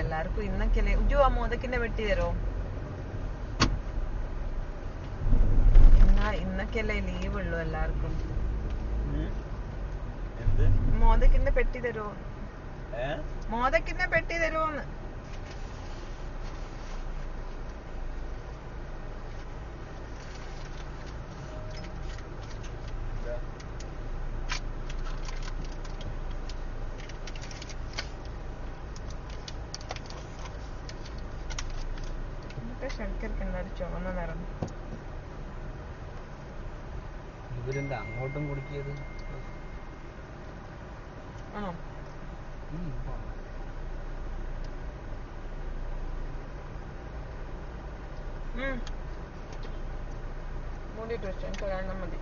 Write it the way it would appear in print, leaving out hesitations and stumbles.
എല്ലാവർക്കും ഇന്നൊക്കെയല്ലേ. ഉജു ആ മോദക്കിന്റെ വെട്ടി തരോ? ഇന്നൊക്കെയല്ലേ ലീവ് ഉള്ളു എല്ലാവർക്കും. മോദക്കിന്റെ പെട്ടി തരുമോ? മോദക്കിന്റെ പെട്ടി തരുമോന്ന്? ശർക്കരക്കുണ്ട് ചുവന്ന നിറം. ഇവരെന്താ അങ്ങോട്ടും കുടിക്കിയത്? ആണോ? മൂടിയിട്ട് വെച്ചോ, എനിക്ക് ഒരെണ്ണം മതി.